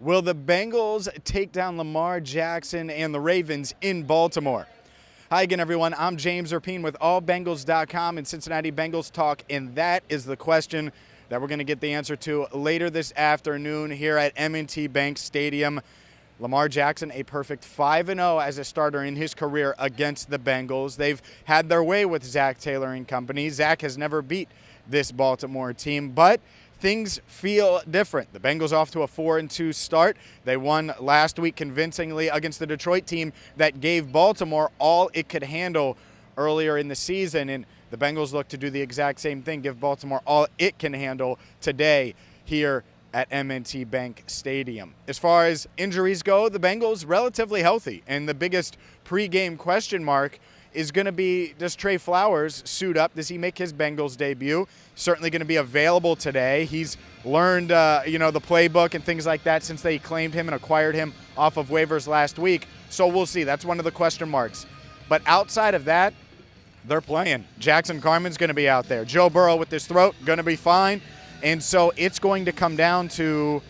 Will the Bengals take down Lamar Jackson and the Ravens in Baltimore? Hi again, everyone. I'm James Rapien with allbengals.com and Cincinnati Bengals Talk, and that is the question that we're going to get the answer to later this afternoon here at M&T Bank Stadium. Lamar Jackson, a perfect 5-0 as a starter in his career against the Bengals. They've had their way with Zach Taylor and company. Zach has never beat this Baltimore team, but things feel different. The Bengals off to a 4-2 start. They won last week convincingly against the Detroit team that gave Baltimore all it could handle earlier in the season, and the Bengals look to do the exact same thing, give Baltimore all it can handle today here at M&T Bank Stadium. As far as injuries go, the Bengals relatively healthy, and the biggest pregame question mark is going to be, does Trey Flowers suit up? Does he make his Bengals debut? Certainly going to be available today. He's learned, the playbook and things like that since they claimed him and acquired him off of waivers last week. So we'll see. That's one of the question marks. But outside of that, they're playing. Jackson Carman's going to be out there. Joe Burrow with his throat, going to be fine. And so it's going to come down to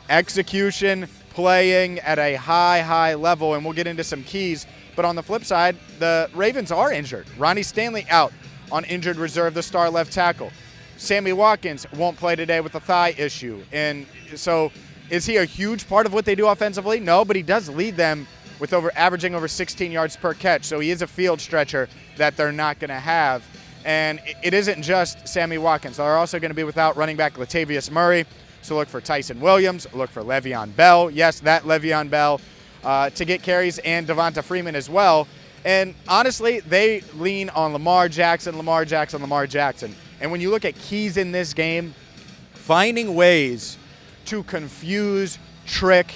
execution, playing at a high level, and we'll get into some keys. But on the flip side, the Ravens are injured. Ronnie Stanley out on injured reserve, the star left tackle. Sammy Watkins won't play today with a thigh issue. And so is he a huge part of what they do offensively? No, but he does lead them with averaging over 16 yards per catch. So he is a field stretcher that they're not going to have. And it isn't just Sammy Watkins. They're also going to be without running back Latavius Murray. So look for Tyson Williams, look for Le'Veon Bell. Yes, that Le'Veon Bell to get carries, and Devonta Freeman as well. And honestly, they lean on Lamar Jackson. And when you look at keys in this game, finding ways to confuse, trick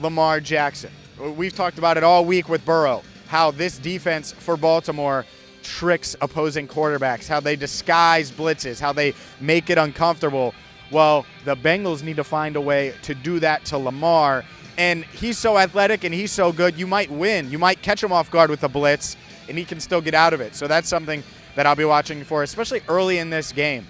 Lamar Jackson. We've talked about it all week with Burrow, how this defense for Baltimore tricks opposing quarterbacks, how they disguise blitzes, how they make it uncomfortable. Well, the Bengals need to find a way to do that to Lamar. And he's so athletic and he's so good, you might win. You might catch him off guard with a blitz, and he can still get out of it. So that's something that I'll be watching for, especially early in this game.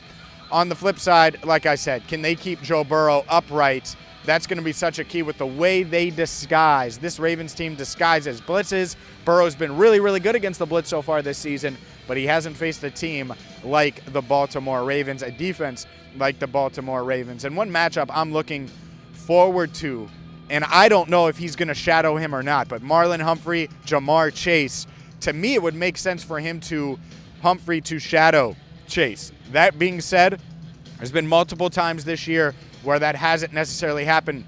On the flip side, like I said, can they keep Joe Burrow upright? That's going to be such a key with the way they disguise. This Ravens team disguises blitzes. Burrow's been really good against the blitz so far this season, but he hasn't faced a team like the Baltimore Ravens, a defense like the Baltimore Ravens. And one matchup I'm looking forward to, and I don't know if he's going to shadow him or not, but Marlon Humphrey, Jamar Chase. To me, it would make sense for Humphrey to shadow Chase. That being said, there's been multiple times this year where that hasn't necessarily happened.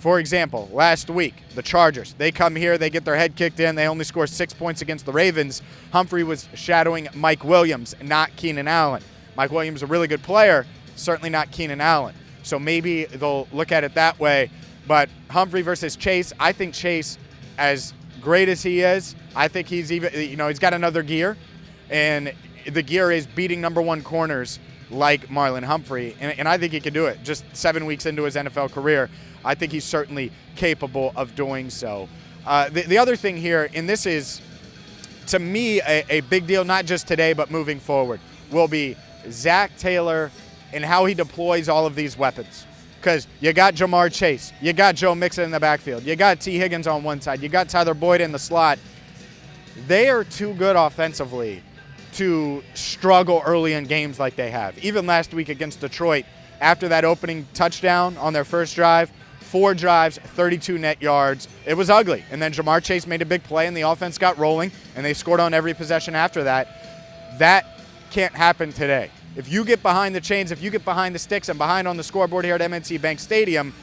For example, last week, the Chargers, they come here, they get their head kicked in, they only score 6 points against the Ravens. Humphrey was shadowing Mike Williams, not Keenan Allen. Mike Williams is a really good player, certainly not Keenan Allen. So maybe they'll look at it that way. But Humphrey versus Chase, I think Chase, as great as he is, I think he's got another gear. And the gear is beating number one corners like Marlon Humphrey, and I think he can do it. Just 7 weeks into his NFL career, I think he's certainly capable of doing so. The other thing here, and this is, to me, a big deal, not just today, but moving forward, will be Zach Taylor and how he deploys all of these weapons. Because you got Jamar Chase, you got Joe Mixon in the backfield, you got T. Higgins on one side, you got Tyler Boyd in the slot. They are too good offensively to struggle early in games like they have. Even last week against Detroit, after that opening touchdown on their first drive, 4 drives, 32 net yards. It was ugly. And then Jamar Chase made a big play and the offense got rolling and they scored on every possession after that. That can't happen today. If you get behind the chains, if you get behind the sticks and behind on the scoreboard here at M&T Bank Stadium,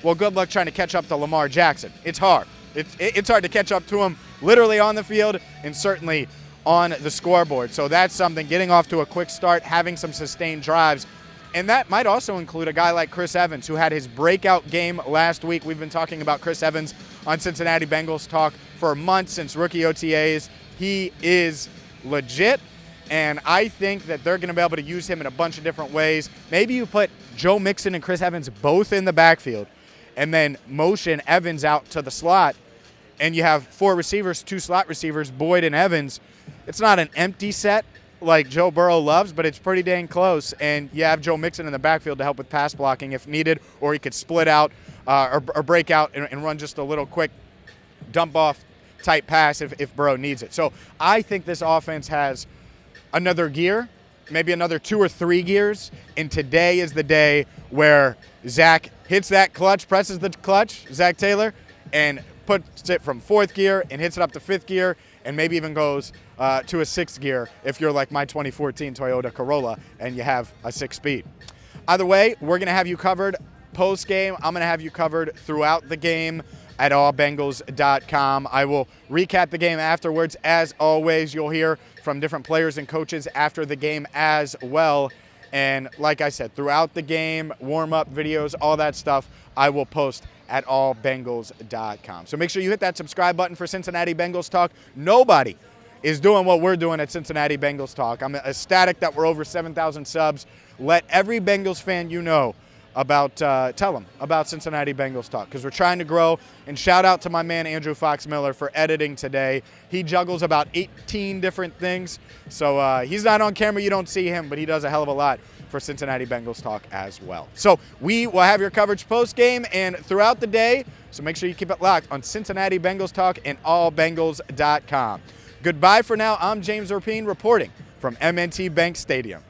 well, good luck trying to catch up to Lamar Jackson. It's hard. It's hard to catch up to him literally on the field and certainly on the scoreboard. So that's something, getting off to a quick start, having some sustained drives. And that might also include a guy like Chris Evans, who had his breakout game last week. We've been talking about Chris Evans on Cincinnati Bengals Talk for months since rookie OTAs. He is legit, and I think that they're going to be able to use him in a bunch of different ways. Maybe you put Joe Mixon and Chris Evans both in the backfield and then motion Evans out to the slot, and you have 4 receivers, 2 slot receivers, Boyd and Evans. It's not an empty set like Joe Burrow loves, but it's pretty dang close. And you have Joe Mixon in the backfield to help with pass blocking if needed, or he could split out or break out and run just a little quick dump off type pass if Burrow needs it. So I think this offense has another gear, maybe another 2 or 3 gears, and today is the day where Zach hits that clutch, presses the clutch, Zach Taylor, and puts it from 4th gear and hits it up to 5th gear, and maybe even goes to a 6th gear if you're like my 2014 Toyota Corolla and you have a 6-speed. Either way, we're going to have you covered post-game. I'm going to have you covered throughout the game at allbengals.com. I will recap the game afterwards. As always, you'll hear from different players and coaches after the game as well. And like I said, throughout the game, warm-up videos, all that stuff, I will post at allbengals.com. So make sure you hit that subscribe button for Cincinnati Bengals Talk. Nobody is doing what we're doing at Cincinnati Bengals Talk. I'm ecstatic that we're over 7,000 subs. Let every Bengals fan you know about, tell them about Cincinnati Bengals Talk, because we're trying to grow. And shout out to my man Andrew Fox Miller for editing today. He juggles about 18 different things, so he's not on camera, you don't see him, but he does a hell of a lot for Cincinnati Bengals Talk as well. So we will have your coverage post-game and throughout the day, so make sure you keep it locked on Cincinnati Bengals Talk and allbengals.com. Goodbye for now. I'm James Rapien reporting from M&T Bank Stadium.